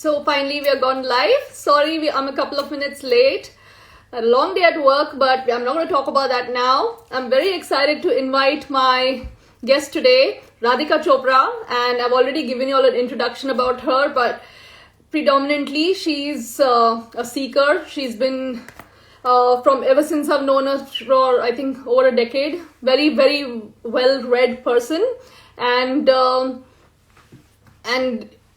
So finally we are gone live. Sorry, I'm a couple of minutes late. A long day at work, but I'm not going to talk about that now. I'm very excited to invite my guest today, Radhika Chopra, and I've already given you all an introduction about her, but predominantly she's a seeker. She's been from ever since I've known her for I think over a decade. Very, very well-read person, and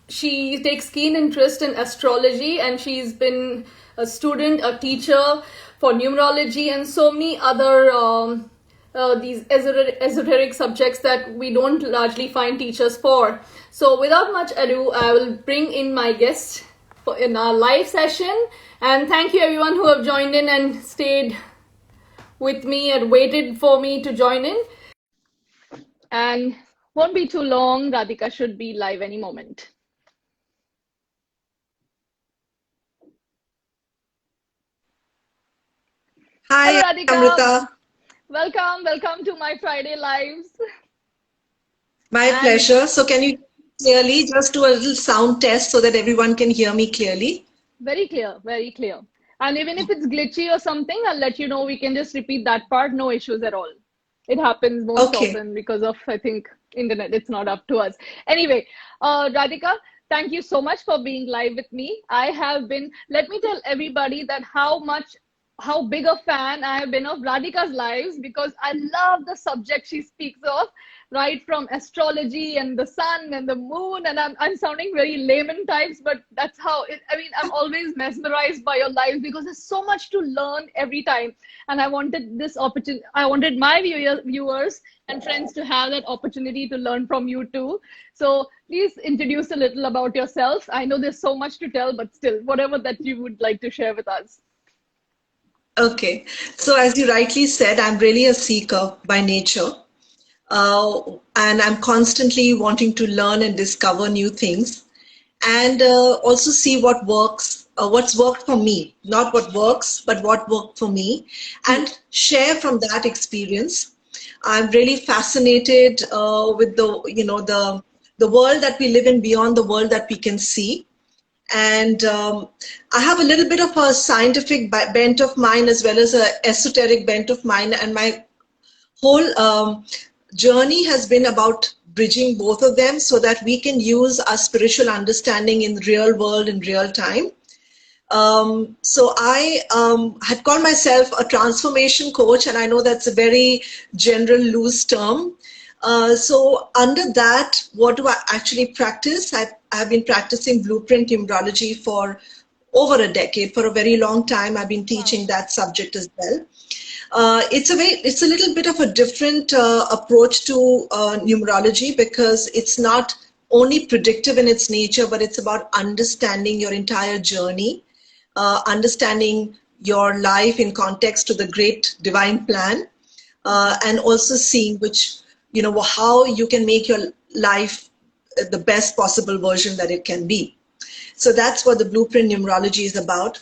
she takes keen interest in astrology, and she's been a student, a teacher for numerology and so many other these esoteric subjects that we don't largely find teachers for. So without much ado, I will bring in my guest in our live session, and thank you everyone who have joined in and stayed with me and waited for me to join in. And won't be too long. Radhika should be live any moment. Hi, hello Radhika. Amrita. Welcome to my Friday lives. My pleasure. So can you clearly just do a little sound test so that everyone can hear me clearly? Very clear, very clear. And even if it's glitchy or something, I'll let you know. We can just repeat that part. No issues at all. It happens most often because of, I think, internet. It's not up to us. Anyway, Radhika, thank you so much for being live with me. I have been, let me tell everybody that how big a fan I have been of Radhika's lives, because I love the subject she speaks of, right from astrology and the sun and the moon, and I'm sounding very layman types, but that's how I'm always mesmerized by your lives because there's so much to learn every time, and I wanted this opportunity. I wanted my viewers and friends to have that opportunity to learn from you too. So please introduce a little about yourself. I know there's so much to tell, but still, whatever that you would like to share with us. Okay, so as you rightly said, I'm really a seeker by nature, and I'm constantly wanting to learn and discover new things, and also see what works, what's worked for me, not what works, but what worked for me, and share from that experience. I'm really fascinated with the world that we live in beyond the world that we can see. And I have a little bit of a scientific bent of mine as well as an esoteric bent of mine. And my whole journey has been about bridging both of them so that we can use our spiritual understanding in the real world in real time. So I had called myself a transformation coach, and I know that's a very general, loose term. So under that, what do I actually practice? I've been practicing blueprint numerology for over a decade. For a very long time, I've been teaching that subject as well. It's a little bit of a different approach to numerology, because it's not only predictive in its nature, but it's about understanding your entire journey, understanding your life in context to the great divine plan, and also seeing how you can make your life the best possible version that it can be. So that's what the blueprint numerology is about.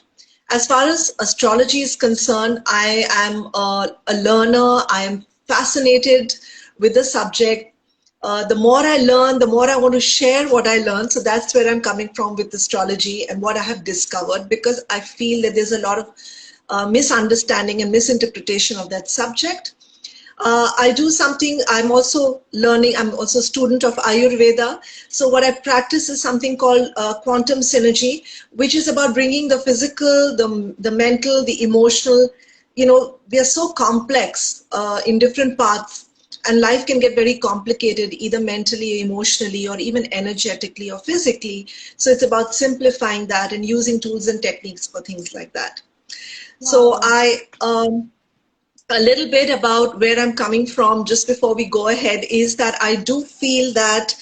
As far as astrology is concerned, I am a learner. I am fascinated with the subject. The more I learn, the more I want to share what I learn. So that's where I'm coming from with astrology and what I have discovered, because I feel that there's a lot of misunderstanding and misinterpretation of that subject. I do something, I'm also learning, I'm also a student of Ayurveda. So what I practice is something called quantum synergy, which is about bringing the physical, the mental, the emotional. We are so complex in different parts, and life can get very complicated, either mentally, emotionally, or even energetically or physically. So it's about simplifying that and using tools and techniques for things like that. Wow. So a little bit about where I'm coming from just before we go ahead is that I do feel that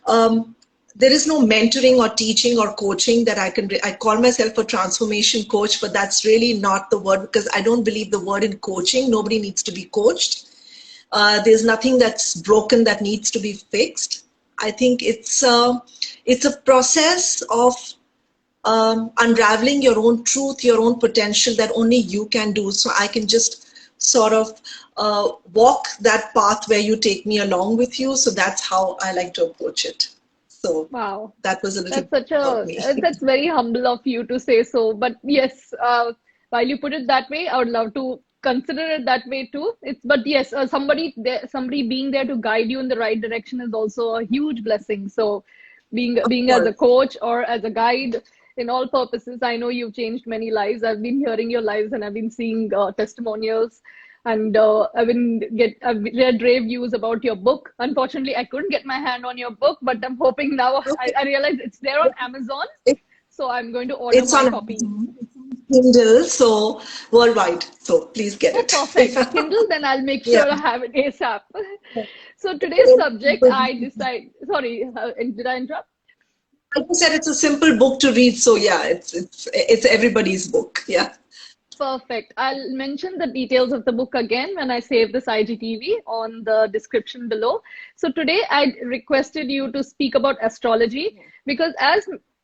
there is no mentoring or teaching or coaching that I call myself a transformation coach, but that's really not the word, because I don't believe the word in coaching. Nobody needs to be coached. There's nothing that's broken that needs to be fixed. I think it's a process of unraveling your own truth, your own potential that only you can do. So I can just sort of walk that path where you take me along with you. So that's how I like to approach it. So Wow. that was a little That's bit such about a, me. that's very humble of you to say so. But yes, while you put it that way, I would love to consider it that way too. But yes, somebody there, somebody being there to guide you in the right direction is also a huge blessing. So Of being as a course. coach or as a guide in all purposes, I know you've changed many lives. I've been hearing your lives and I've been seeing testimonials. And I've read rave views about your book. Unfortunately, I couldn't get my hand on your book, but I'm hoping now. Okay. I realize it's there on Amazon, It, so I'm going to order it's my on copy. Amazon. It's on Kindle, so worldwide. So please get Oh, it. perfect. Kindle, then I'll make Yeah. sure I have it ASAP. So today's subject, I decide. Sorry, did I interrupt? Like you said, it's a simple book to read, so yeah, it's everybody's book. Yeah. Perfect. I'll mention the details of the book again when I save this IGTV on the description below. So today I requested you to speak about astrology because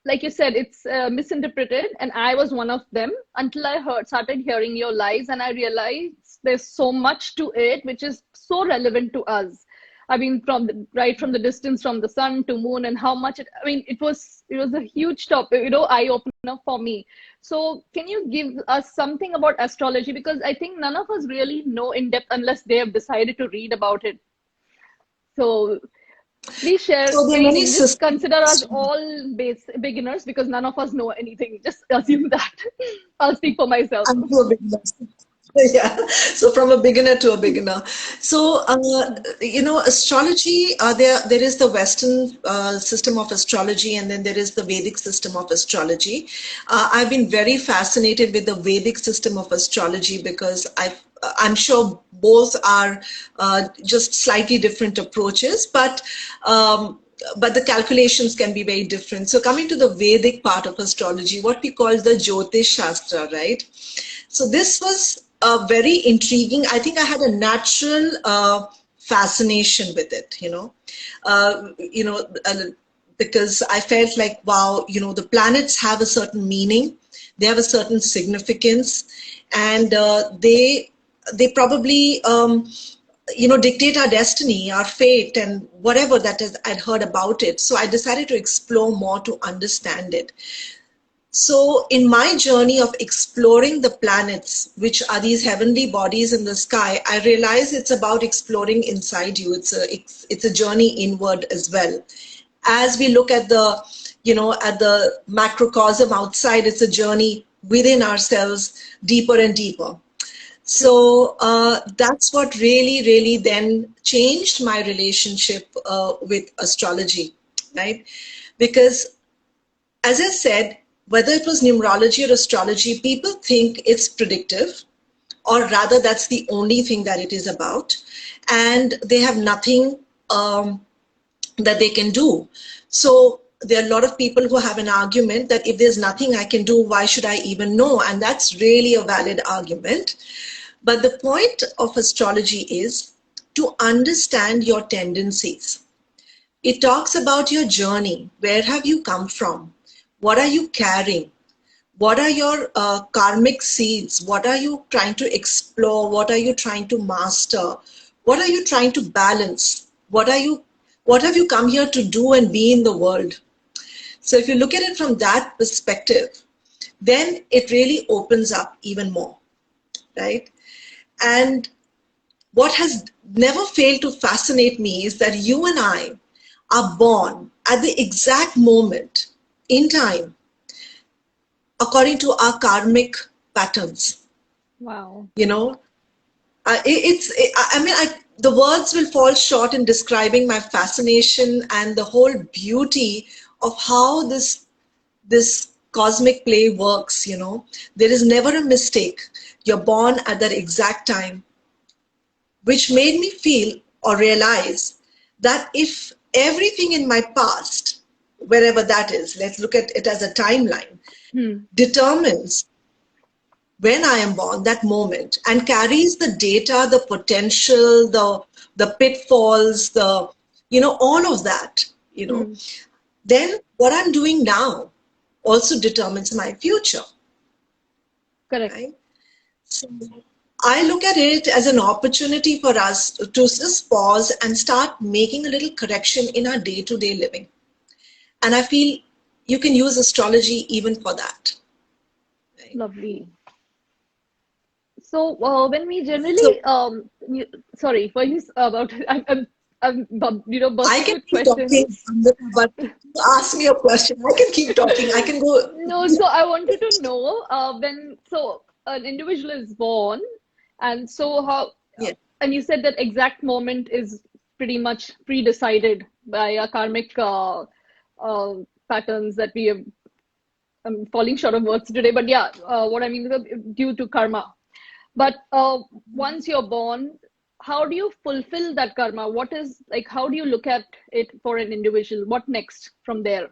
like you said, it's misinterpreted and I was one of them until started hearing your lives and I realized there's so much to it which is so relevant to us. I mean, right from the distance from the sun to moon and how much I mean, it was a huge topic, eye opener for me. So, can you give us something about astrology? Because I think none of us really know in depth unless they have decided to read about it. So, please share So there are many anything. Just systems. consider us all beginners because none of us know anything. Just assume that. I'll speak for myself. I'm to a beginner. Yeah, so from a beginner to a beginner. So, astrology, there is the Western system of astrology, and then there is the Vedic system of astrology. I've been very fascinated with the Vedic system of astrology because I'm sure both are just slightly different approaches, but the calculations can be very different. So coming to the Vedic part of astrology, what we call the Jyotish Shastra, right? So this was very intriguing. I think I had a natural fascination with it, because I felt like, wow, the planets have a certain meaning, they have a certain significance, and they probably dictate our destiny, our fate, and whatever that is. I'd heard about it, so I decided to explore more to understand it. So, in my journey of exploring the planets, which are these heavenly bodies in the sky, I realize it's about exploring inside you. It's a journey inward as well. As we look at the macrocosm outside, it's a journey within ourselves, deeper and deeper. So that's what really, really then changed my relationship with astrology, right? Because as I said, whether it was numerology or astrology, people think it's predictive, or rather, that's the only thing that it is about, and they have nothing that they can do. So there are a lot of people who have an argument that if there's nothing I can do, why should I even know? And that's really a valid argument. But the point of astrology is to understand your tendencies. It talks about your journey. Where have you come from? What are you carrying? What are your karmic seeds? What are you trying to explore? What are you trying to master? What are you trying to balance? What have you come here to do and be in the world? So if you look at it from that perspective, then it really opens up even more, right? And what has never failed to fascinate me is that you and I are born at the exact moment in time according to our karmic patterns. Wow. You know, the words will fall short in describing my fascination and the whole beauty of how this cosmic play works. There is never a mistake. You're born at that exact time, which made me feel or realize that if everything in my past, wherever that is, let's look at it as a timeline, determines when I am born, that moment, and carries the data, the potential, the pitfalls, all of that, then what I'm doing now also determines my future, Correct. right? So I look at it as an opportunity for us to just pause and start making a little correction in our day-to-day living. And I feel you can use astrology even for that. Right? Lovely. So when we So generally, sorry, for you about, I'm I bursting can with keep talking, questions. Amrita, but you ask me a question. I can keep talking. I can go. No, so I wanted to know when so an individual is born, and so how, Yeah. and you said that exact moment is pretty much pre-decided by our karmic patterns that we have. I'm falling short of words today, but yeah, what I mean is due to karma. But once you're born, how do you fulfill that karma? What is like, how do you look at it for an individual? What next from there?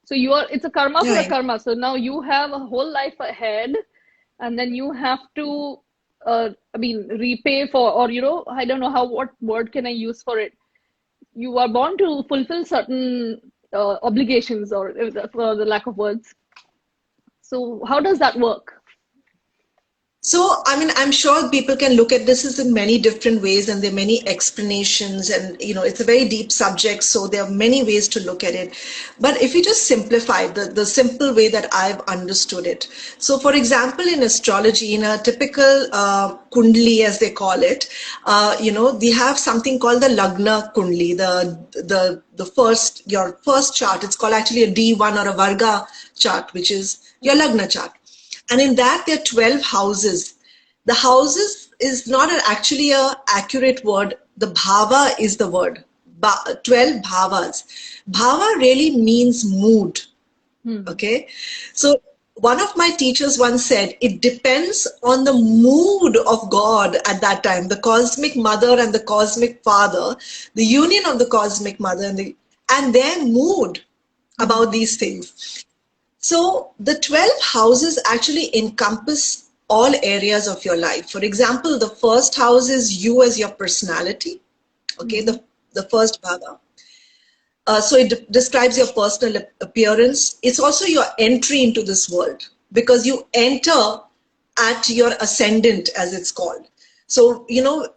So you are, it's a karma for a Right. karma. So now you have a whole life ahead, and then you have to, I mean, repay for, or I don't know how, what word can I use for it? You are born to fulfill certain obligations, or for the lack of words. So how does that work? So, I mean, I'm sure people can look at this in many different ways, and there are many explanations, and it's a very deep subject, so there are many ways to look at it. But if you just simplify the simple way that I've understood it. So, for example, in astrology, in a typical kundli, as they call it, we have something called the Lagna kundli, the first your first chart. It's called actually a D1 or a Varga chart, which is your Lagna chart. And in that, there are 12 houses. The houses is not actually a accurate word. The bhava is the word. 12 bhavas. Bhava really means mood. Hmm. Okay. So one of my teachers once said, it depends on the mood of God at that time, the cosmic mother and the cosmic father, the union of the cosmic mother and their mood about Hmm. these things. So the 12 houses actually encompass all areas of your life. For example, the first house is you as your personality, okay, Hmm. the first bhava. So it describes your personal appearance. It's also your entry into this world because you enter at your ascendant, as it's called. So,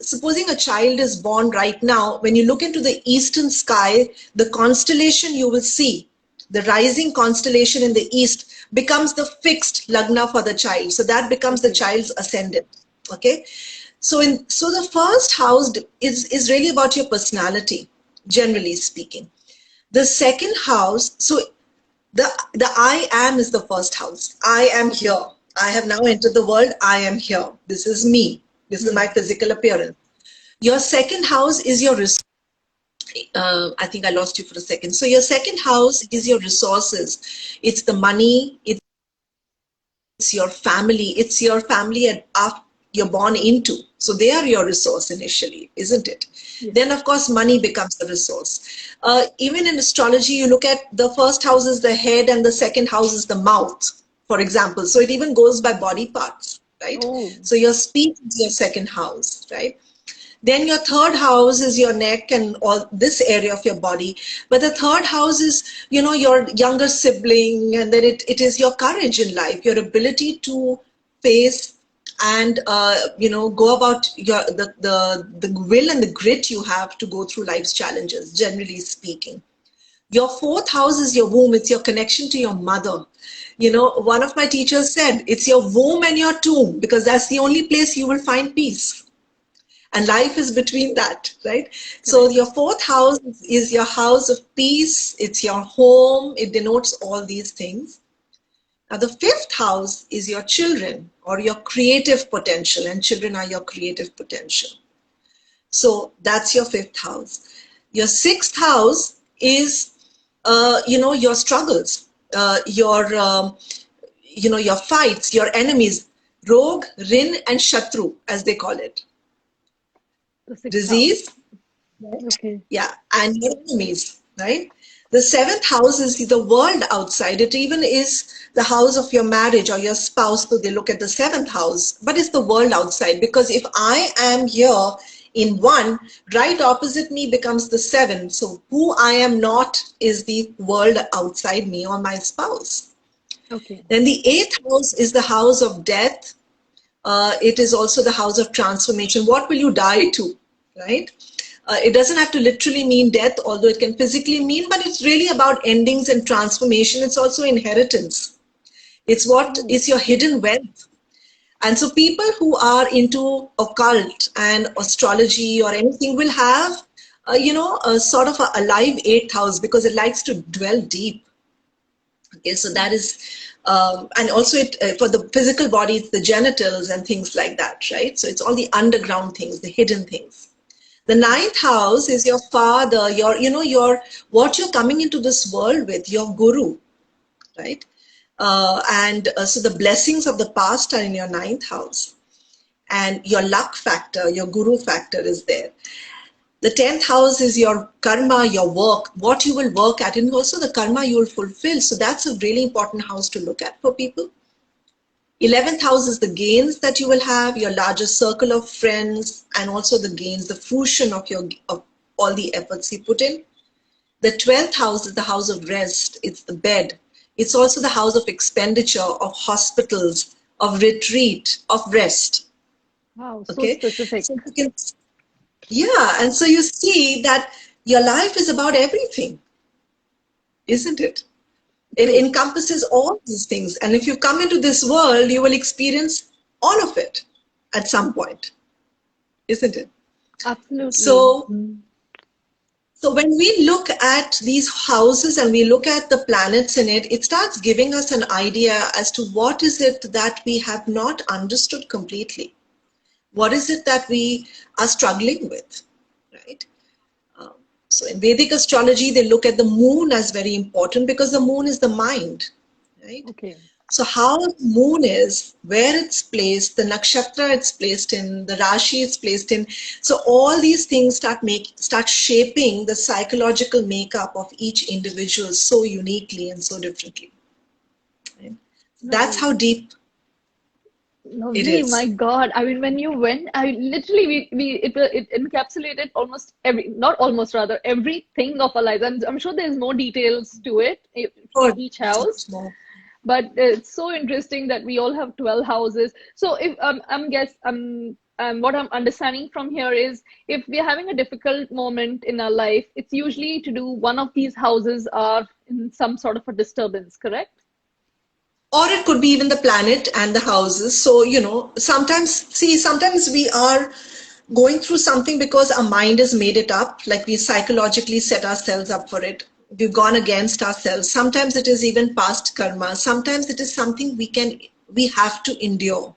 supposing a child is born right now, when you look into the eastern sky, the constellation you will see, the rising constellation in the east, becomes the fixed lagna for the child. So that becomes the Okay. child's ascendant. Okay. So the first house is really about your personality, generally speaking. The second house, so the I am is the first house. I am Okay. here. I have now entered the world. I am here. This is me. This is my Hmm. physical appearance. Your second house is your I think I lost you for a second. So your second house is your resources. It's the money. It's your family and you're born into. So they are your resource initially, isn't it? Yes. Then, of course, money becomes the resource. Even in astrology, you look at the first house is the head and the second house is the mouth, for example. So it even goes by body parts, right? Oh. So your speech is your second house, right? Then your third house is your neck and all this area of your body. But the third house is, your younger sibling, and then it is your courage in life, your ability to face and go about the will and the grit you have to go through life's challenges, generally speaking. Your fourth house is your womb. It's your connection to your mother. One of my teachers said, it's your womb and your tomb, because that's the only place you will find peace. And life is between that, right? So Correct. your fourth house is your house of peace. It's your home. It denotes all these things. Now, the fifth house is your children or your creative potential, and children are your creative potential. So that's your fifth house. Your sixth house is, your struggles, your fights, your enemies, Rog, Rin, and Shatru, as they call it. The sixth house. Disease, right? Okay. Yeah, and your enemies, right? The seventh house is the world outside. It even is the house of your marriage or your spouse, so they look at the seventh house, but it's the world outside, because if I am here in one, right opposite me becomes the seven. So who I am not is the world outside me or my spouse. Okay. Then the eighth house is the house of death. It is also the house of transformation. What will you die to, right? It doesn't have to literally mean death, although it can physically mean, but it's really about endings and transformation. It's also inheritance. It's what is your hidden wealth. And so people who are into occult and astrology or anything will have, a sort of a alive eighth house because it likes to dwell deep. Okay, so that is, and also for the physical body, it's the genitals and things like that, right? So it's all the underground things, the hidden things. The ninth house is your father, what you're coming into this world with, your guru, right? So the blessings of the past are in your ninth house, and your luck factor, your guru factor is there. The 10th house is your karma, your work, what you will work at, and also the karma you will fulfill. So that's a really important house to look at for people. 11th house is the gains that you will have, your larger circle of friends, and also the gains, the fruition of all the efforts you put in. The 12th house is the house of rest. It's the bed. It's also the house of expenditure, of hospitals, of retreat, of rest. Wow, so specific. So and so you see that your life is about everything, isn't it? It encompasses all these things. And if you come into this world, you will experience all of it at some point, isn't it? Absolutely. So when we look at these houses and we look at the planets in it, it starts giving us an idea as to what is it that we have not understood completely. What is it that we are struggling with, right? So in Vedic astrology, they look at the moon as very important because the moon is the mind, right? Okay. So how the moon is, where it's placed, the nakshatra it's placed in, the rashi it's placed in. So all these things start shaping the psychological makeup of each individual so uniquely and so differently. Right? That's how deep it Lovely, is. my God. I mean, when you went, I literally it encapsulated almost not almost rather everything of our lives. I'm sure there's more details to it for each house, but it's so interesting that we all have 12 houses. So if what I'm understanding from here is if we're having a difficult moment in our life, it's usually to do one of these houses are in some sort of a disturbance, correct? Or it could be even the planet and the houses. So, sometimes we are going through something because our mind has made it up, like we psychologically set ourselves up for it. We've gone against ourselves. Sometimes it is even past karma. Sometimes it is something we have to endure.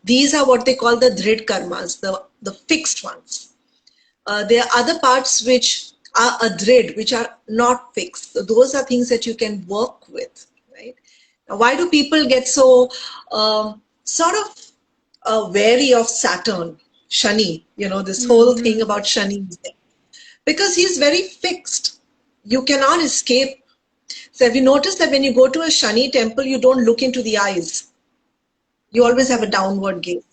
These are what they call the drid karmas, the fixed ones. There are other parts which are adrid, which are not fixed. So those are things that you can work with, right? Now, why do people get so wary of Saturn, Shani? This whole thing about Shani is there. Because he's very fixed. You cannot escape. So have you noticed that when you go to a Shani temple, you don't look into the eyes? You always have a downward gaze.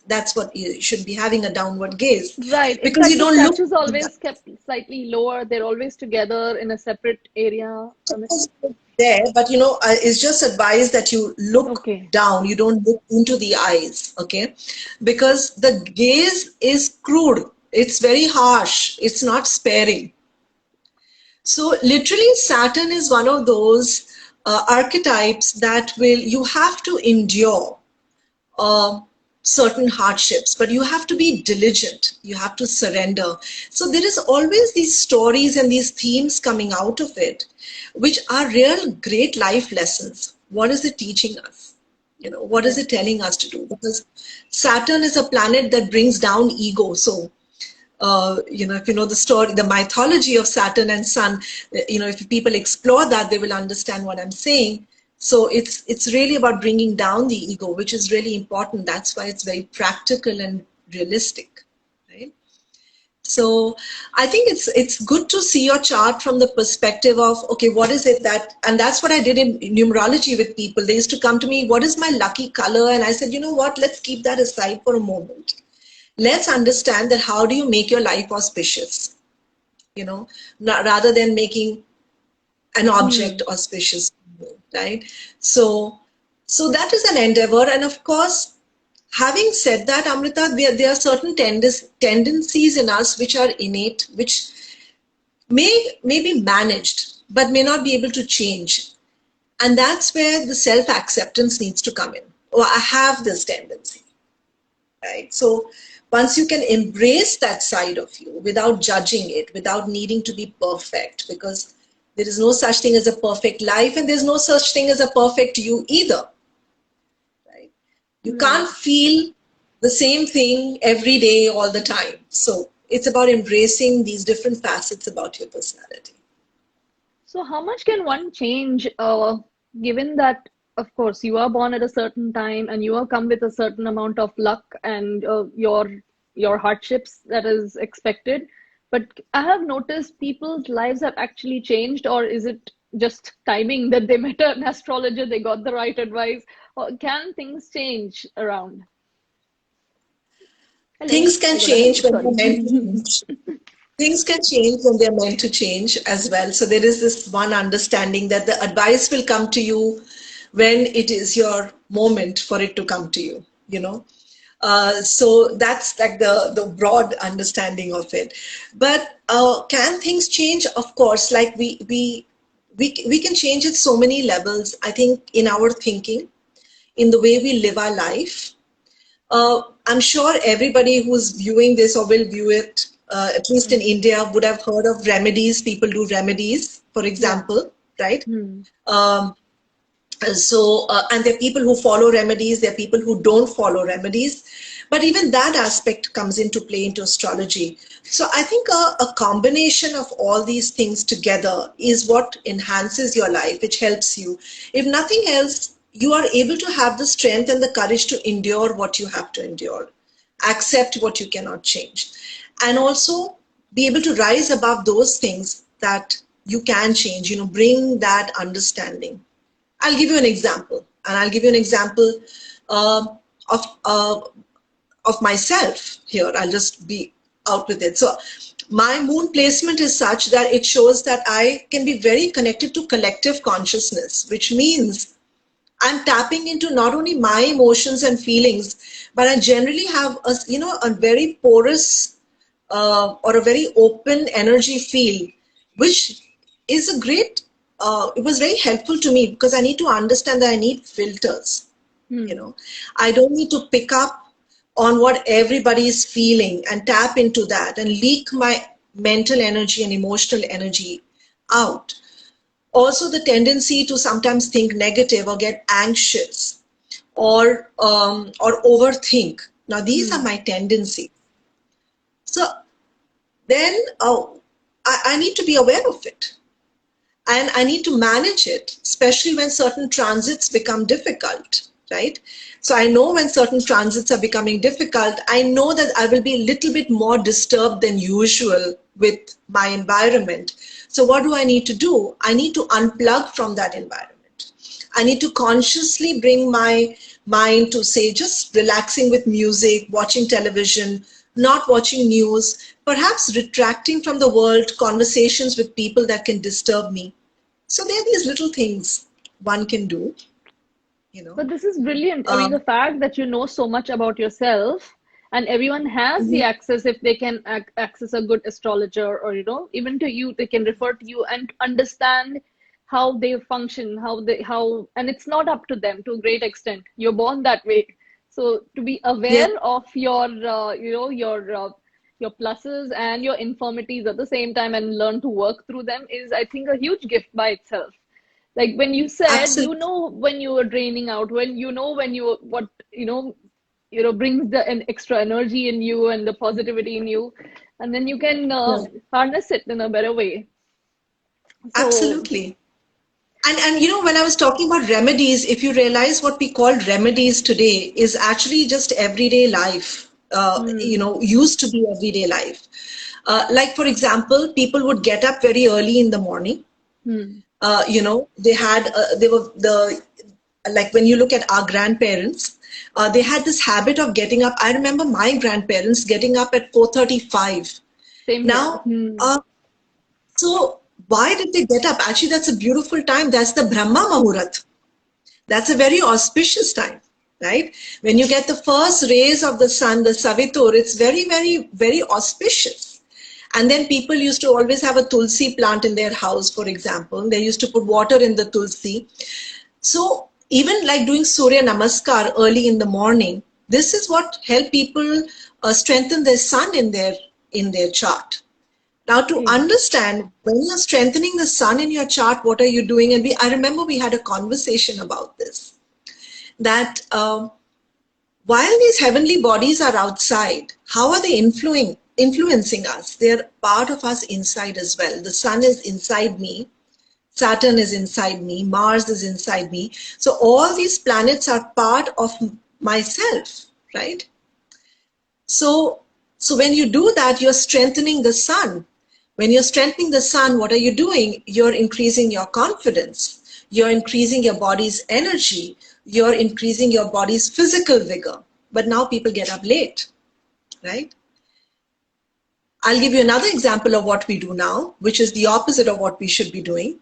That's what you should be having, a downward gaze. Right. In Because fact, you the don't look. statues always kept slightly lower. They're always together in a separate area. There, but it's just advised that you look down. You don't look into the eyes, okay? Because the gaze is crude. It's very harsh. It's not sparing. So literally, Saturn is one of those archetypes that you have to endure certain hardships, but you have to be diligent. You have to surrender. So there is always these stories and these themes coming out of it, which are real great life lessons. What is it teaching us? What is it telling us to do? Because Saturn is a planet that brings down ego. So, if you know the story, the mythology of Saturn and Sun, if people explore that, they will understand what I'm saying. So it's really about bringing down the ego, which is really important. That's why it's very practical and realistic, right? So I think it's good to see your chart from the perspective of, okay, what is it and that's what I did in numerology with people. They used to come to me, what is my lucky color? And I said, you know what, let's keep that aside for a moment. Let's understand that how do you make your life auspicious, rather than making an object auspicious, right? So that is an endeavor. And of course, Having said that, Amrita, there are certain tendencies in us which are innate, which may be managed, but may not be able to change. And that's where the self-acceptance needs to come in. Oh, I have this tendency, right? So once you can embrace that side of you without judging it, without needing to be perfect, because there is no such thing as a perfect life, and there's no such thing as a perfect you either, right? You can't feel the same thing every day, all the time. So it's about embracing these different facets about your personality. So how much can one change, given that, of course, you are born at a certain time and you are come with a certain amount of luck and your hardships that is expected. But I have noticed people's lives have actually changed, or is it just timing that they met an astrologer, they got the right advice, or can things change around? Hello, Things can you're gonna help change me. when they're Sorry. meant to change. Things can change when they're meant to change as well. So there is this one understanding that the advice will come to you when it is your moment for it to come to you, you know. So that's like the broad understanding of it. But can things change? Of course, like we can change at so many levels. I think in our thinking, in the way we live our life. I'm sure everybody who's viewing this or will view it, at least in India, would have heard of remedies. People do remedies, for Yeah. example, right? Um, and there are people who follow remedies, there are people who don't follow remedies. But even that aspect comes into play into astrology. So I think a combination of all these things together is what enhances your life, which helps you. If nothing else, you are able to have the strength and the courage to endure what you have to endure, accept what you cannot change, and also be able to rise above those things that you can change, bring that understanding. I'll give you an example, and I'll give you an example uh, of uh, of myself here. I'll just be out with it. So my moon placement is such that it shows that I can be very connected to collective consciousness, which means I'm tapping into not only my emotions and feelings, but I generally have a very porous or a very open energy field, which is a great, it was very helpful to me because I need to understand that I need filters. I don't need to pick up on what everybody is feeling and tap into that and leak my mental energy and emotional energy out. Also, the tendency to sometimes think negative or get anxious or overthink. Now, these are my tendencies. So then I need to be aware of it. And I need to manage it, especially when certain transits become difficult, right? So I know when certain transits are becoming difficult, I know that I will be a little bit more disturbed than usual with my environment. So what do I need to do? I need to unplug from that environment. I need to consciously bring my mind to, say, just relaxing with music, watching television, not watching news, perhaps retracting from the world, conversations with people that can disturb me. So there are these little things one can do, But this is brilliant. I mean, the Um, fact that you know so much about yourself and everyone has the mhm. access if they can access a good astrologer or, even to you, they can refer to you and understand how they function, and it's not up to them to a great extent. You're born that way. So to be Yeah, aware of your pluses and your infirmities at the same time and learn to work through them is, I think, a huge gift by itself. Like when you said, absolutely. when you are draining out, when you what brings the an extra energy in you and the positivity in you, and then you can Yeah, harness it in a better way. So absolutely. And when I was talking about remedies, if you realize what we call remedies today is actually just everyday life, used to be everyday life. Like, for example, people would get up very early in the morning. They were like when you look at our grandparents, they had this habit of getting up. I remember my grandparents getting up at 4:35. same here. Now, so why did they get up? Actually, that's a beautiful time. That's the Brahma Muhurat. That's a very auspicious time. right? When you get the first rays of the sun, the Savitur, it's very, very, very auspicious. And then people used to always have a tulsi plant in their house, for example. They used to put water in the tulsi. So even like doing Surya Namaskar early in the morning, this is what help people strengthen their sun in their chart. Now, to understand when you're strengthening the sun in your chart, what are you doing? And I remember we had a conversation about this, that while these heavenly bodies are outside, how are they influencing us? They're part of us inside as well. The sun is inside me. Saturn is inside me. Mars is inside me. So all these planets are part of myself, right? So when you do that, you're strengthening the sun. When you're strengthening the sun, what are you doing? You're increasing your confidence. You're increasing your body's energy. You're increasing your body's physical vigor. But now people get up late, right? I'll give you another example of what we do now, which is the opposite of what we should be doing.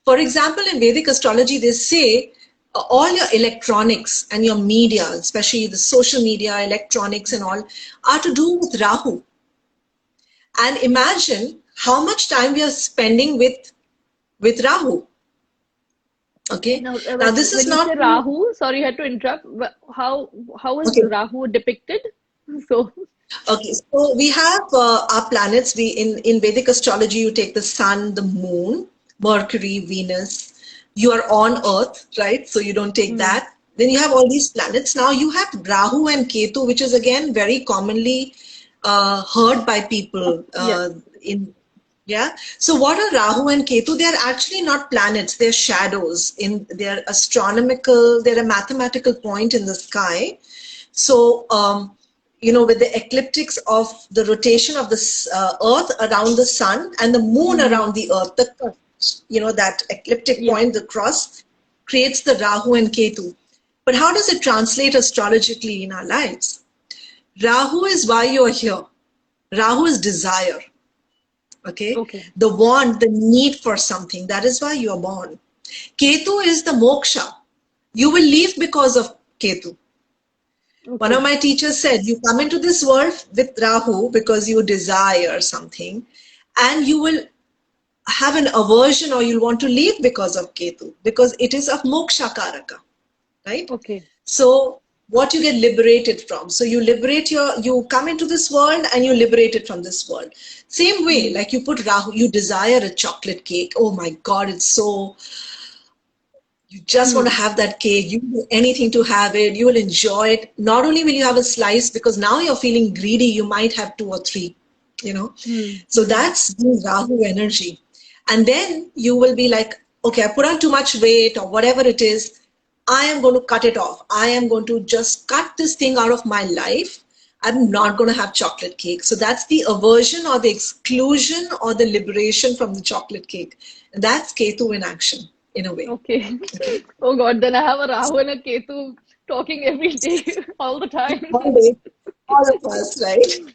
For example, in Vedic astrology, they say all your electronics and your media, especially the social media, electronics and all, are to do with Rahu. And imagine how much time we are spending with Rahu. Okay. Now, This is when you not say Rahu, sorry, I had to interrupt. How is okay. Rahu depicted? So Okay, so we have our planets. We in Vedic astrology, you take the sun, the moon, Mercury, Venus. You are on Earth, right? So you don't take that. Then you have all these planets. Now you have Rahu and Ketu, which is again very commonly heard by people in. Yeah. So what are Rahu and Ketu? They are actually not planets. They're shadows. They're astronomical. They're a mathematical point in the sky. So with the ecliptics of the rotation of the Earth around the sun and the moon around the Earth, that ecliptic point, the cross, creates the Rahu and Ketu. But how does it translate astrologically in our lives? Rahu is why you're here. Rahu is desire. Okay? The want, the need for something. That is why you are born. Ketu is the moksha. You will leave because of Ketu. One of my teachers said, you come into this world with Rahu because you desire something, and you will have an aversion or you'll want to leave because of Ketu, because it is of moksha karaka, right? So what you get liberated from. So you come into this world and you liberate it from this world. Same way, like you put Rahu, you desire a chocolate cake. Oh my God, it's so... You just want to have that cake. You do anything to have it. You will enjoy it. Not only will you have a slice, because now you're feeling greedy, you might have 2 or 3, So that's the Rahu energy. And then you will be like, okay, I put on too much weight or whatever it is. I am going to cut it off. I am going to just cut this thing out of my life. I'm not going to have chocolate cake. So that's the aversion or the exclusion or the liberation from the chocolate cake. And that's Ketu in action. In a way. Okay. Oh God, then I have a Rahu and a Ketu talking every day, all the time. All day, all of us, right?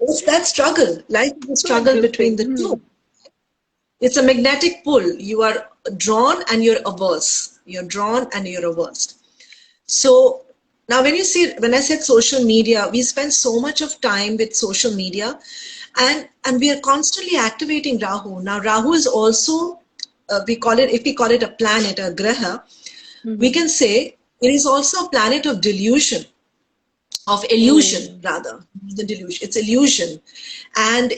It's that struggle. Life is a struggle between the two. It's a magnetic pull. You are drawn and you're averse. You're drawn and you're averse. So now when I said social media, we spend so much of time with social media and we are constantly activating Rahu. Now Rahu is also if we call it a planet, a graha, we can say it is also a planet of delusion, of illusion rather, the delusion. It's illusion. And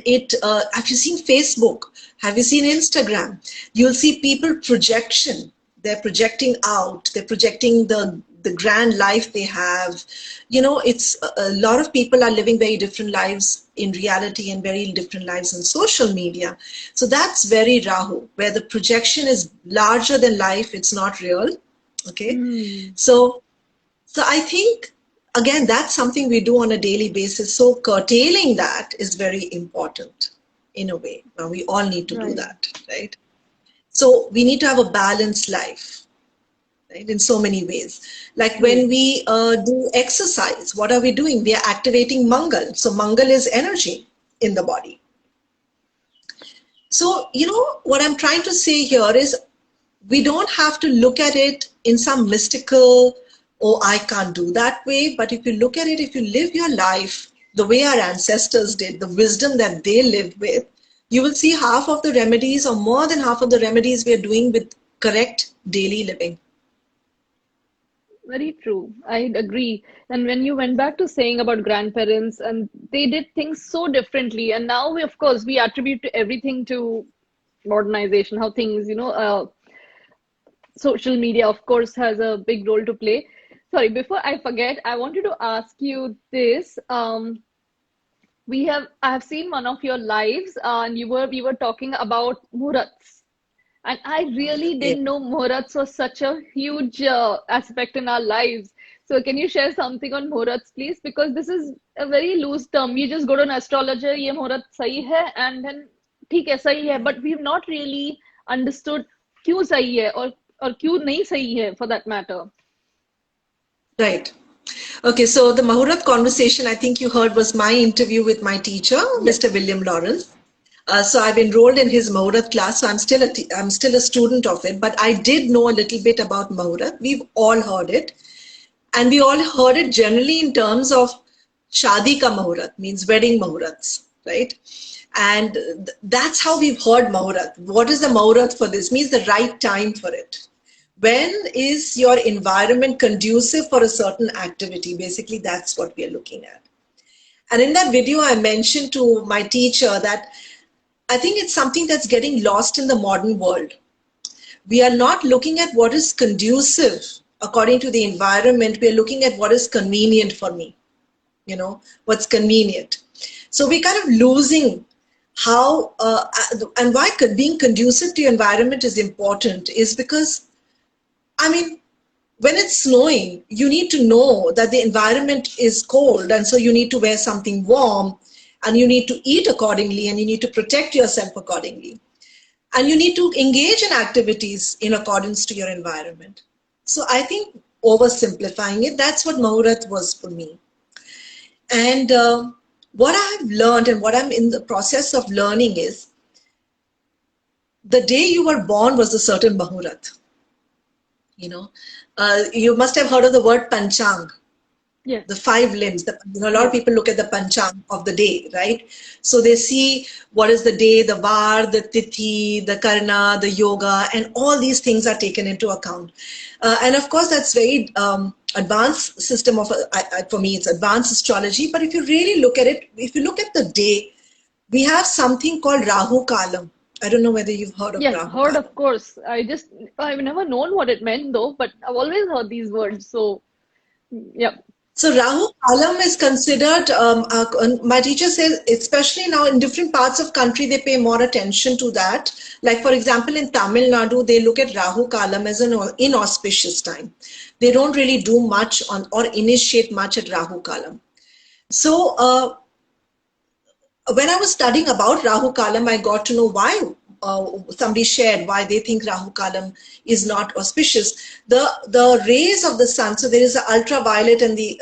have you seen Facebook? Have you seen Instagram? You'll see people projection. They're projecting out. They're projecting the grand life they have. It's a lot of people are living very different lives in reality and very different lives on social media. So that's very Rahu, where the projection is larger than life. It's not real. Okay. So I think, again, that's something we do on a daily basis. So curtailing that is very important in a way. Now we all need to do that, right? So we need to have a balanced life. In so many ways. Like when we do exercise, what are we doing? We are activating Mangal. So Mangal is energy in the body. So, what I'm trying to say here is we don't have to look at it in some mystical oh, I can't do that way. But if you look at it, if you live your life the way our ancestors did, the wisdom that they lived with, you will see half of the remedies or more than half of the remedies we are doing with correct daily living. Very true. I agree. And when you went back to saying about grandparents, and they did things so differently, and now we, of course, we attribute to everything to modernization, how things, social media, of course, has a big role to play. Sorry, before I forget, I wanted to ask you this. I have seen one of your lives, and we were talking about murats. And I really Yeah. didn't know Muhurats was such a huge aspect in our lives. So can you share something on Muhurats, please? Because this is a very loose term. You just go to an astrologer, ये मुहूर्त सही है, and then ठीक है सही है. But we've not really understood क्यों सही है और क्यों नहीं सही है, for that matter. Right. Okay, so the Muhurat conversation I think you heard was my interview with my teacher, Yes. Mr. William Lawrence. So I've enrolled in his Muhurat class, so I'm still a student of it, but I did know a little bit about Muhurat. We've all heard it, and we all heard it generally in terms of Shadi ka Muhurat, means wedding Muhurats, right? And that's how we've heard Muhurat. What is the Muhurat for this? Means the right time for it. When is your environment conducive for a certain activity? Basically, that's what we are looking at. And in that video, I mentioned to my teacher that I think it's something that's getting lost in the modern world. We are not looking at what is conducive according to the environment. We are looking at what is convenient for me, what's convenient. So we're kind of losing how, and why being conducive to your environment is important is because, when it's snowing, you need to know that the environment is cold, and so you need to wear something warm, and you need to eat accordingly, and you need to protect yourself accordingly. And you need to engage in activities in accordance to your environment. So I think oversimplifying it, that's what Muhurat was for me. And what I've learned and what I'm in the process of learning is the day you were born was a certain Muhurat. You must have heard of the word Panchang. Yes. The 5 limbs. A lot of people look at the Panchang of the day, right? So they see what is the day, the var, the tithi, the karna, the yoga, and all these things are taken into account. And of course, that's very advanced system of, for me, it's advanced astrology. But if you really look at it, if you look at the day, we have something called Rahu Kaalam. I don't know whether you've heard of Yes, Rahu heard, Kaalam. of course. I've never known what it meant though, but I've always heard these words. So, yeah. So Rahu Kaalam is considered, my teacher says, especially now in different parts of country, they pay more attention to that. Like for example, in Tamil Nadu, they look at Rahu Kaalam as an inauspicious time. They don't really do much on or initiate much at Rahu Kaalam. So when I was studying about Rahu Kaalam, I got to know why somebody shared why they think Rahu Kaalam is not auspicious. The rays of the sun, so there is the ultraviolet and the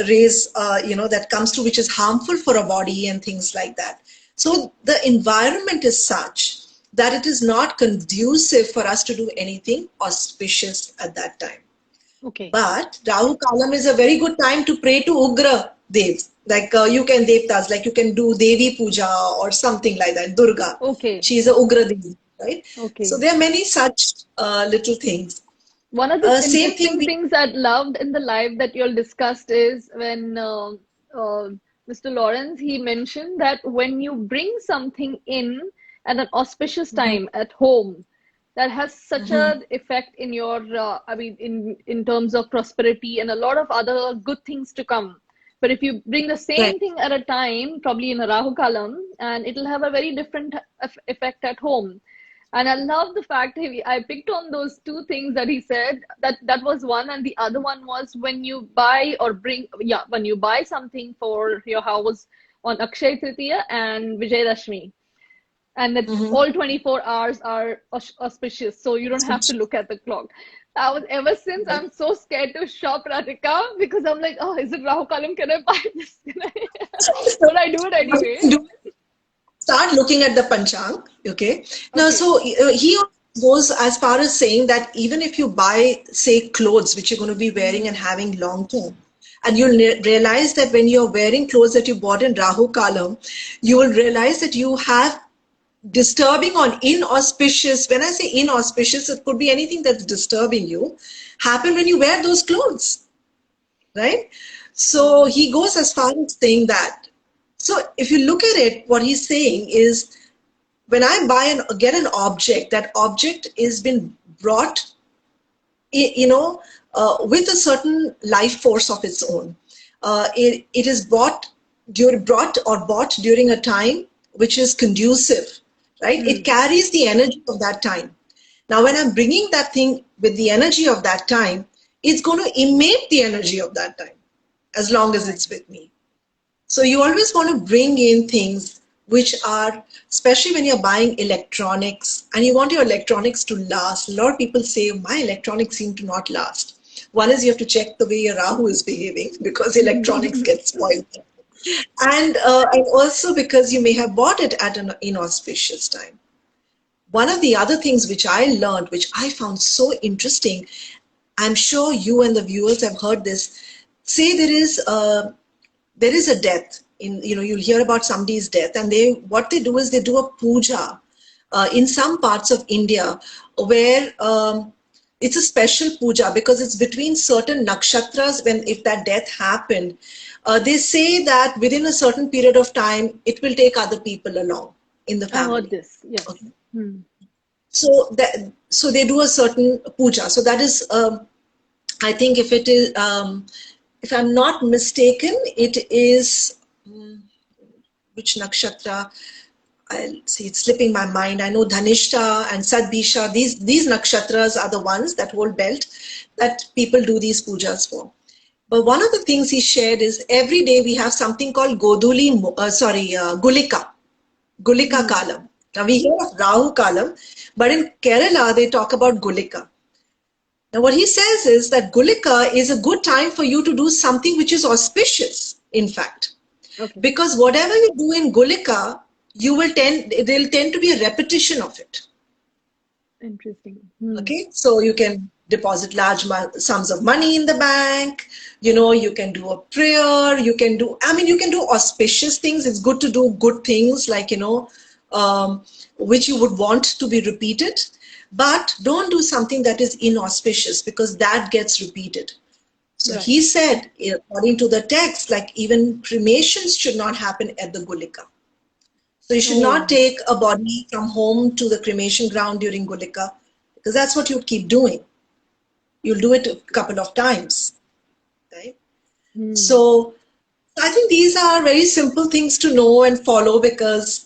rays, that comes through, which is harmful for a body and things like that. So the environment is such that it is not conducive for us to do anything auspicious at that time. Okay. But Rahu Kaalam is a very good time to pray to Ugra Devs. Like you can devtas, like you can do Devi Puja or something like that. Durga. Okay. She is a Ugra Devi, right? Okay. So there are many such little things. One of the interesting things I loved in the live that you all discussed is when Mr. Lawrence, he mentioned that when you bring something in at an auspicious time at home, that has such an effect in your, in terms of prosperity and a lot of other good things to come. But if you bring the same thing at a time, probably in a Rahu Kaalam, and it'll have a very different effect at home. And I love the fact I picked on those 2 things that he said. That was one, and the other one was when you buy or when you buy something for your house on Akshay Tritiya and Vijayadashmi. And that all 24 hours are auspicious, so you don't have to look at the clock. Ever since I'm so scared to shop, Radhika, because I'm like, oh, is it Rahu Kaalam? Can I buy this? But I do it anyway. Start looking at the Panchang, okay? Now, so he goes as far as saying that even if you buy, say, clothes which you're going to be wearing and having long term, and you'll realize that when you're wearing clothes that you bought in Rahu Kaalam, you will realize that you have disturbing or inauspicious, when I say inauspicious, it could be anything that's disturbing you, happen when you wear those clothes, right? So he goes as far as saying that. So if you look at it, what he's saying is, when I buy and get an object, that object is been brought, with a certain life force of its own. It is brought or bought during a time which is conducive, right? It carries the energy of that time. Now, when I'm bringing that thing with the energy of that time, it's going to emit the energy of that time as long as it's with me. So you always want to bring in things which are, especially when you're buying electronics and you want your electronics to last. A lot of people say, my electronics seem to not last. One is you have to check the way your Rahu is behaving, because electronics get spoiled. And also because you may have bought it at an inauspicious time. One of the other things which I learned, which I found so interesting, I'm sure you and the viewers have heard this, say there is a death. You'll hear about somebody's death, and what they do is they do a puja in some parts of India where it's a special puja because it's between certain nakshatras. If that death happened, they say that within a certain period of time, it will take other people along in the family. I heard this, yes. Okay. So they do a certain puja. So that is, I think if I'm not mistaken, it is, which nakshatra? I'll see, it's slipping my mind. I know Dhanishta and Sadbisha, these nakshatras are the ones that hold belt that people do these pujas for. But one of the things he shared is every day we have something called Gulika Kaalam. Now we hear of Rahu Kaalam, but in Kerala they talk about Gulika. Now what he says is that Gulika is a good time for you to do something which is auspicious, in fact. Okay. Because whatever you do in Gulika, there'll tend to be a repetition of it. Interesting. Okay, so you can deposit large sums of money in the bank, you can do a prayer, you can do auspicious things. It's good to do good things like, which you would want to be repeated, but don't do something that is inauspicious because that gets repeated. So right. He said, according to the text, like even cremations should not happen at the Gulika. So you should not take a body from home to the cremation ground during Gulika, because that's what you keep doing. You'll do it a couple of times, right? So I think these are very simple things to know and follow because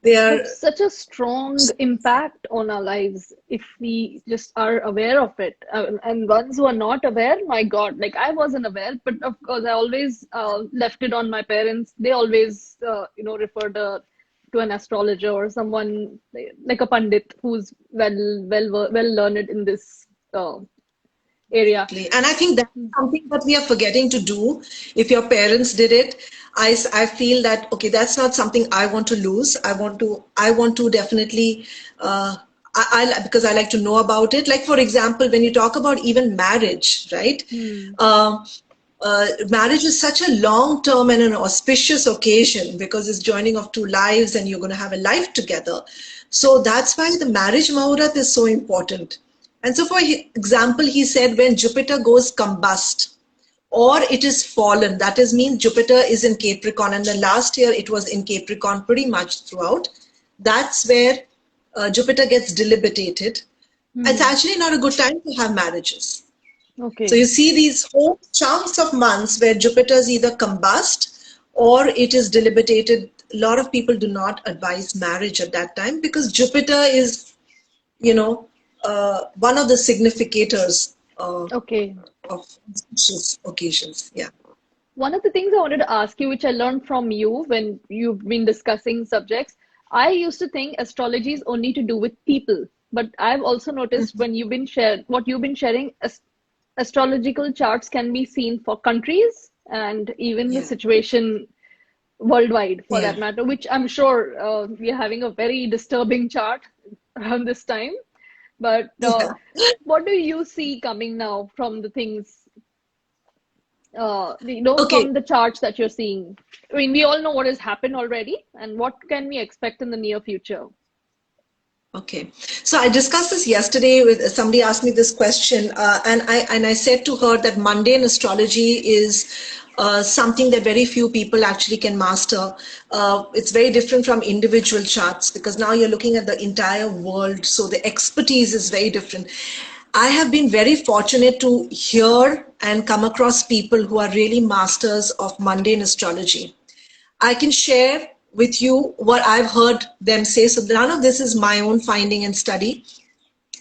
they are such a strong impact on our lives if we just are aware of it. And ones who are not aware, my God, like I wasn't aware, but of course I always left it on my parents. They always, referred to an astrologer or someone like a pandit who's well learned in this area. And I think that's something that we are forgetting to do. If your parents did it, I feel that, okay, that's not something I want to lose. I want to definitely, because I like to know about it. Like, for example, when you talk about even marriage, right? Marriage is such a long-term and an auspicious occasion because it's joining of two lives and you're going to have a life together. So that's why the marriage Muhurat is so important. And so for example, he said when Jupiter goes combust or it is fallen, that is means Jupiter is in Capricorn, and the last year it was in Capricorn pretty much throughout. That's where Jupiter gets dilapidated. It's actually not a good time to have marriages. Okay. So you see these whole chunks of months where Jupiter is either combust or it is dilapidated. A lot of people do not advise marriage at that time because Jupiter is, one of the significators of auspicious occasions. Yeah. One of the things I wanted to ask you, which I learned from you when you've been discussing subjects, I used to think astrology is only to do with people, but I've also noticed when you've been sharing, astrological charts can be seen for countries and even the situation worldwide for that matter, which I'm sure we are having a very disturbing chart around this time. But Yeah. what do you see coming now from the things, Okay. from the charts that you're seeing? I mean, we all know what has happened already, and what can we expect in the near future? Okay, so I discussed this yesterday with somebody asked me this question, and I said to her that mundane astrology is something that very few people actually can master. It's very different from individual charts because now you're looking at the entire world, so the expertise is very different. I have been very fortunate to hear and come across people who are really masters of mundane astrology. I can share with you what I've heard them say. So none of this is my own finding and study,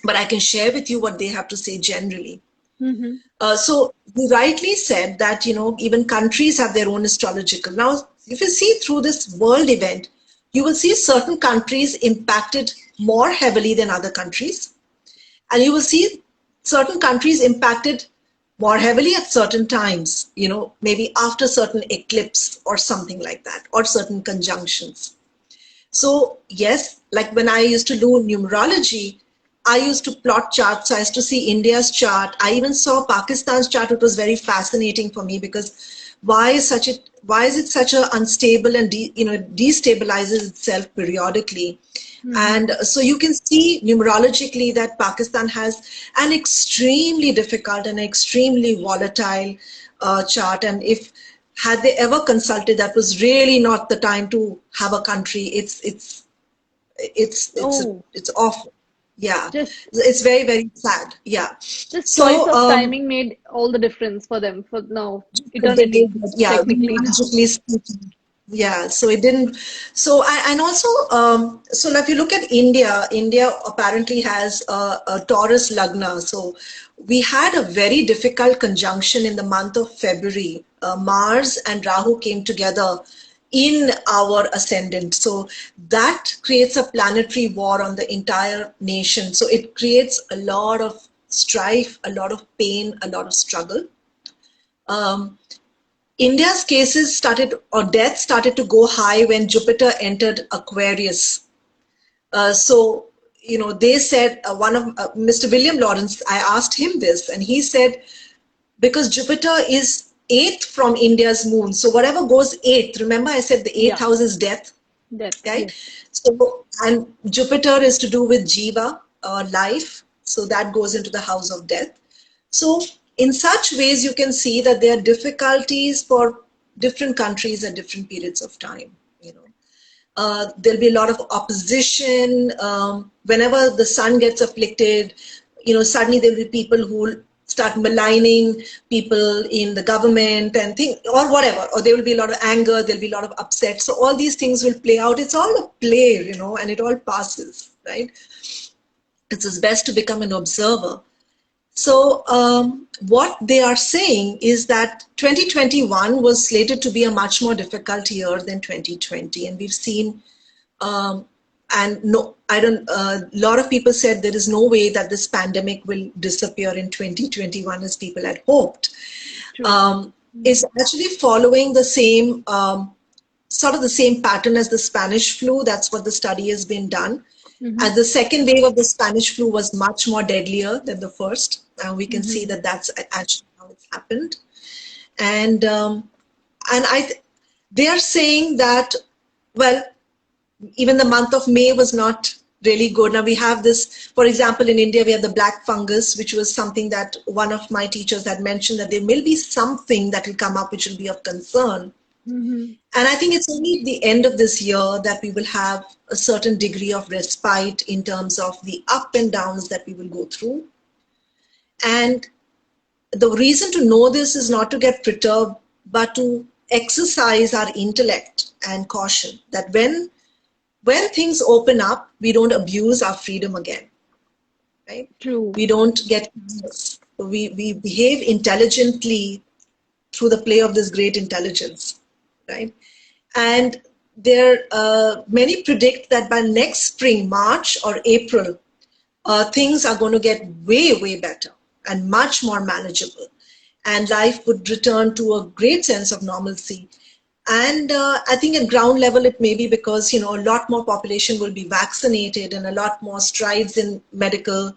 but I can share with you what they have to say generally. Mm-hmm. So you rightly said that, even countries have their own astrological. Now, if you see through this world event, you will see certain countries impacted more heavily than other countries. And you will see certain countries impacted more heavily at certain times, maybe after certain eclipse or something like that, or certain conjunctions. So yes, like when I used to do numerology, I used to plot charts. So I used to see India's chart. I even saw Pakistan's chart. It was very fascinating for me because why is it such a unstable and destabilizes itself periodically? Mm-hmm. And so you can see numerologically that Pakistan has an extremely difficult and extremely volatile chart. And if had they ever consulted, that was really not the time to have a country. Oh, It's awful. Yeah, just it's very, very sad. Yeah. just choice So of timing made all the difference for them for now, very eternity, good. Yeah, technically. numerologically speaking. Yeah, so it didn't. So and also, so if you look at India, India apparently has a Taurus Lagna. So we had a very difficult conjunction in the month of February. Mars and Rahu came together in our ascendant. So that creates a planetary war on the entire nation. So it creates a lot of strife, a lot of pain, a lot of struggle. Um, India's cases started or deaths started to go high when Jupiter entered Aquarius. So, they said one of Mr. William Lawrence, I asked him this, and he said, because Jupiter is eighth from India's moon. So, whatever goes eighth, remember I said the eighth Yeah, house is death, death. right? Yes. So, and Jupiter is to do with Jiva, life. So, that goes into the house of death. So in such ways, you can see that there are difficulties for different countries at different periods of time. There'll be a lot of opposition. Whenever the sun gets afflicted, suddenly there'll be people who will start maligning people in the government and think, or whatever, or there will be a lot of anger, there'll be a lot of upset. So all these things will play out. It's all a play, and it all passes, right? It's best to become an observer. So what they are saying is that 2021 was slated to be a much more difficult year than 2020, and we've seen, and no, I don't. A lot of people said there is no way that this pandemic will disappear in 2021 as people had hoped. True. It's actually following the same sort of the same pattern as the Spanish flu. That's what the study has been done. Mm-hmm. And the second wave of the Spanish flu was much more deadlier than the first. And we can see Mm-hmm. that that's actually how it's happened. And they are saying that, well, even the month of May was not really good. Now we have this, for example, in India, we have the black fungus, which was something that one of my teachers had mentioned that there will be something that will come up which will be of concern. Mm-hmm. And I think it's only at the end of this year that we will have a certain degree of respite in terms of the up and downs that we will go through. And the reason to know this is not to get perturbed, but to exercise our intellect and caution that when things open up, we don't abuse our freedom again, right? True. We don't get careless. We behave intelligently through the play of this great intelligence, right? And many predict that by next spring, March or April, things are going to get way, way better and much more manageable. And life would return to a great sense of normalcy. And I think at ground level, it may be because, a lot more population will be vaccinated and a lot more strides in medical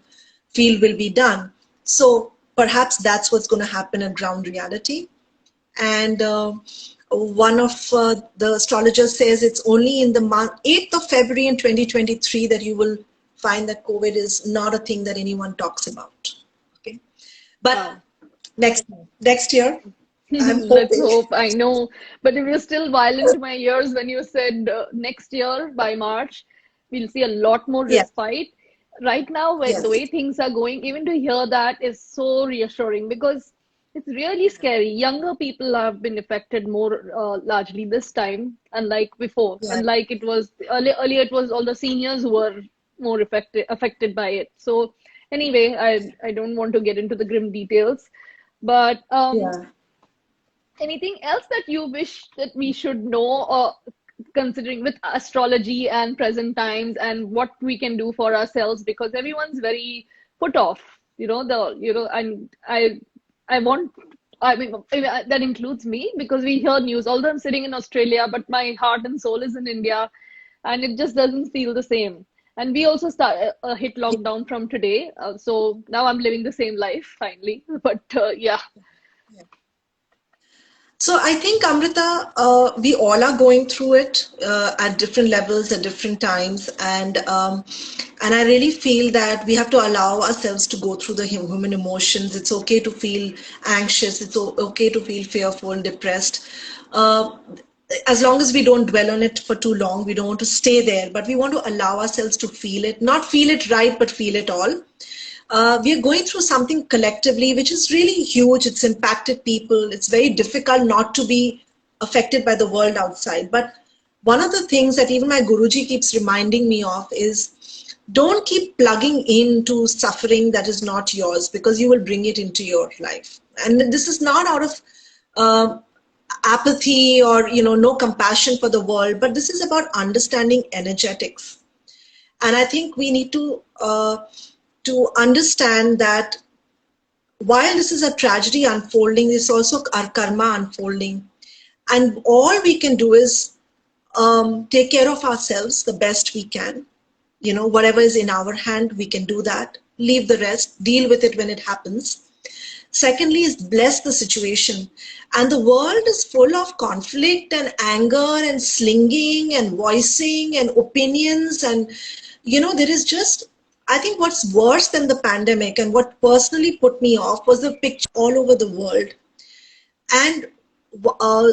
feel will be done. So perhaps that's what's going to happen in ground reality. And one of the astrologers says it's only in the month 8th of February in 2023 that you will find that COVID is not a thing that anyone talks about. Okay, but Wow. next year, I'm Let's hoping. hope. I know, but it was still violent to my ears when you said next year by March we'll see a lot more Yeah, respite. Right now, the yes, way things are going, even to hear that is so reassuring because it's really scary. Younger people have been affected more largely this time, unlike before. yeah. Unlike it was earlier, it was all the seniors who were more affected by it. So anyway, I don't want to get into the grim details, but Yeah. anything else that you wish that we should know, or considering with astrology and present times and what we can do for ourselves, because everyone's very put off, and I want, I mean, that includes me because we hear news, although I'm sitting in Australia, but my heart and soul is in India, and it just doesn't feel the same. And we also hit lockdown from today, so now I'm living the same life finally. But yeah. So I think, Amrita, we all are going through it at different levels at different times, and I really feel that we have to allow ourselves to go through the human emotions. It's okay to feel anxious. It's okay to feel fearful, depressed. Uh, as long as we don't dwell on it for too long, we don't want to stay there, but we want to allow ourselves to feel it, not feel it right, but feel it all. We are going through something collectively which is really huge. It's impacted people. It's very difficult not to be affected by the world outside. But one of the things that even my Guruji keeps reminding me of is don't keep plugging into suffering that is not yours, because you will bring it into your life. And this is not out of uh, apathy or no compassion for the world, but this is about understanding energetics. And I think we need to understand that while this is a tragedy unfolding, it's also our karma unfolding. And all we can do is take care of ourselves the best we can. Whatever is in our hand, we can do that. Leave the rest, deal with it when it happens. Secondly, is bless the situation. And the world is full of conflict and anger and slinging and voicing and opinions. And, there is just, I think what's worse than the pandemic and what personally put me off was the picture all over the world. And uh,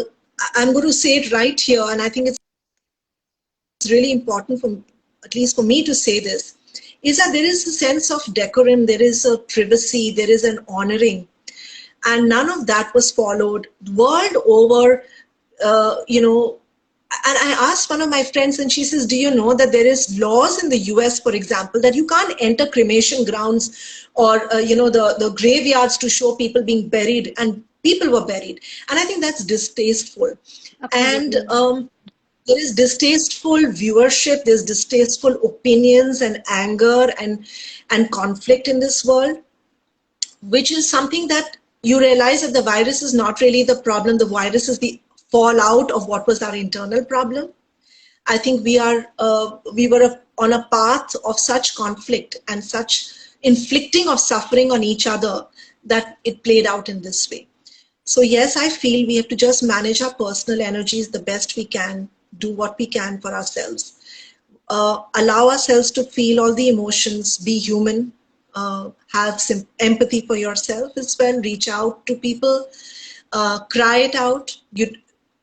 I'm going to say it right here, and I think it's really important for, at least for me to say this, is that there is a sense of decorum, there is a privacy, there is an honoring, and none of that was followed world over. And I asked one of my friends, and she says, do you know that there is laws in the US, for example, that you can't enter cremation grounds or the graveyards to show people being buried, and people were buried. And I think that's distasteful. And Absolutely. there is distasteful viewership, there's distasteful opinions and anger and conflict in this world, which is something that you realize that the virus is not really the problem. The virus is the fallout of what was our internal problem. I think we were on a path of such conflict and such inflicting of suffering on each other that it played out in this way. So yes, I feel we have to just manage our personal energies the best we can, do what we can for ourselves, allow ourselves to feel all the emotions, be human, have some empathy for yourself as well, reach out to people, cry it out.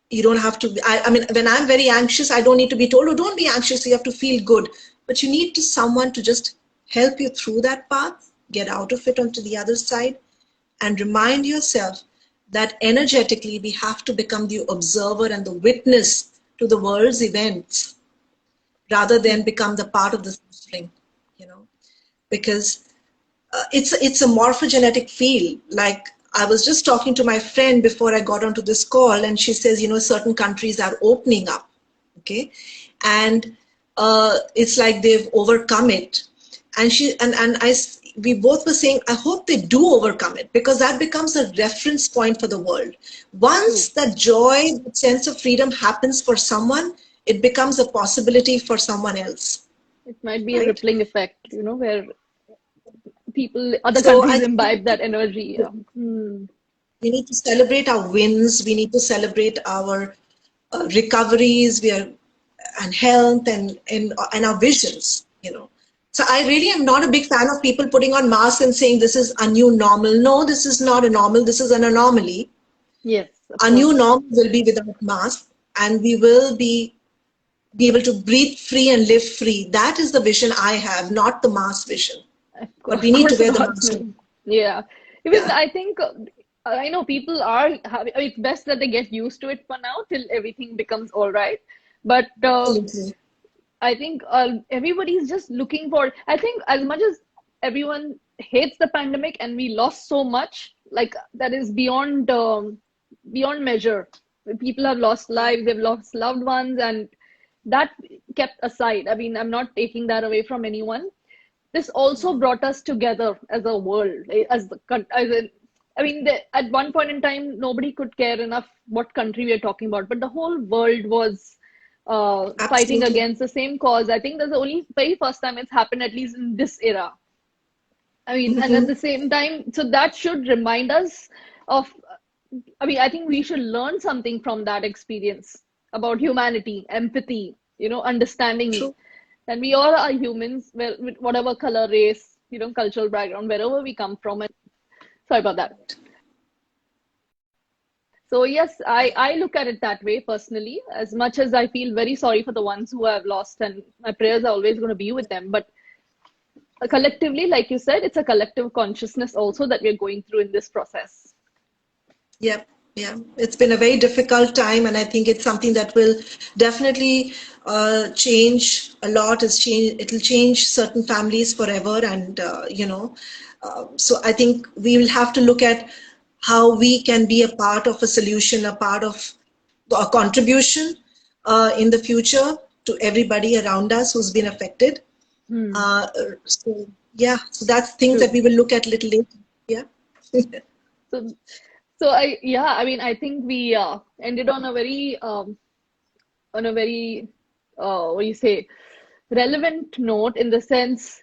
You don't have to, I mean, when I'm very anxious, I don't need to be told, oh, don't be anxious, you have to feel good. But you need someone to just help you through that path, get out of it onto the other side, and remind yourself that energetically we have to become the observer and the witness to the world's events rather than become the part of the suffering, because it's a morphogenetic field. Like I was just talking to my friend before I got onto this call, and she says, certain countries are opening up, okay, and it's like they've overcome it, and we both were saying, I hope they do overcome it, because that becomes a reference point for the world. Once True. that joy, that sense of freedom happens for someone, it becomes a possibility for someone else, It might be a right? rippling effect, where other So I countries think imbibe that energy. Yeah. we need to celebrate our wins. We need to celebrate our recoveries. And health and our visions. So I really am not a big fan of people putting on masks and saying this is a new normal. No, this is not a normal. This is an anomaly. Yes, of A course. new normal will be without masks, and we will be able to breathe free and live free. That is the vision I have, not the mask vision. But Of we need to course wear the not. mask. Yeah. Even Yeah, I think I know people are having, I mean, it's best that they get used to it for now till everything becomes all right. But absolutely. I think everybody's just looking for, I think as much as everyone hates the pandemic and we lost so much, like that is beyond measure. People have lost lives, they've lost loved ones, and that kept aside. I mean, I'm not taking that away from anyone. This also brought us together as a world, I mean, at one point in time, nobody could care enough what country we are talking about, but the whole world was fighting Absolutely. against the same cause. I think that's the only very first time it's happened, at least in this era. I mean, and at Hmm. the same time, so that should remind us of, I mean, I think we should learn something from that experience about humanity, empathy, understanding. True. And we all are humans, well, with whatever color, race, cultural background, wherever we come from. And sorry about that. So yes, I look at it that way personally, as much as I feel very sorry for the ones who have lost, and my prayers are always going to be with them. But collectively, like you said, it's a collective consciousness also that we're going through in this process. Yeah, yeah. It's been a very difficult time, and I think it's something that will definitely change a lot. It'll change certain families forever, and so I think we will have to look at how we can be a part of a solution, a part of a contribution in the future to everybody around us who's been affected. Hmm. Uh, so yeah, so that's things that True. we will look at a little later. Yeah. So, I mean, I think we ended on a very, what do you say, relevant note in the sense,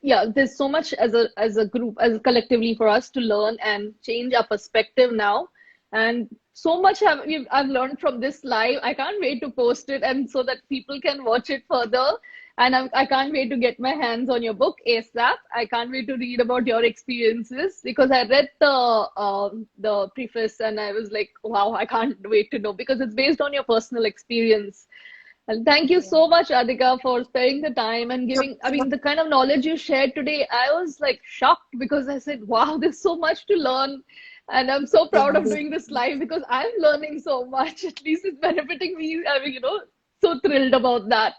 yeah, there's so much as a group, as collectively for us to learn and change our perspective now. And so much I've learned from this live. I can't wait to post it and so that people can watch it further. And I can't wait to get my hands on your book ASAP. I can't wait to read about your experiences because I read the preface and I was like, wow, I can't wait to know because it's based on your personal experience. And thank you so much, Radhika, for sparing the time and giving, I mean, the kind of knowledge you shared today. I was like shocked because I said, wow, there's so much to learn. And I'm so proud of doing this live because I'm learning so much. At least it's benefiting me. I mean, so thrilled about that.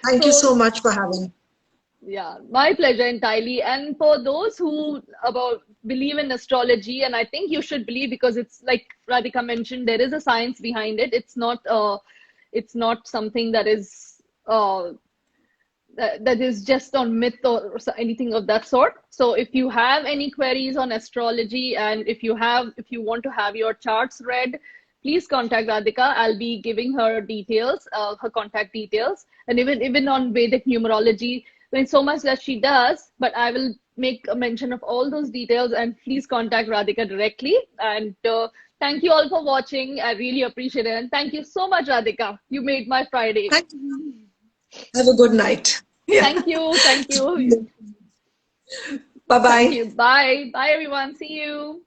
Thank you So so much for having. yeah, my pleasure entirely. And for those who about believe in astrology, and I think you should believe because it's like Radhika mentioned, there is a science behind it. It's not something uh that is just on myth or anything of that sort. So if you have any queries on astrology and if you want to have your charts read, please contact Radhika. I'll be giving her details, her contact details, and even on Vedic numerology. There's so much that she does, but I will make a mention of all those details. And please contact Radhika directly. And thank you all for watching. I really appreciate it. And thank you so much, Radhika. You made my Friday. Thank you. Have a good night. Yeah. Thank you. Thank you. Bye Thank bye. you. Bye. Bye, everyone. See you.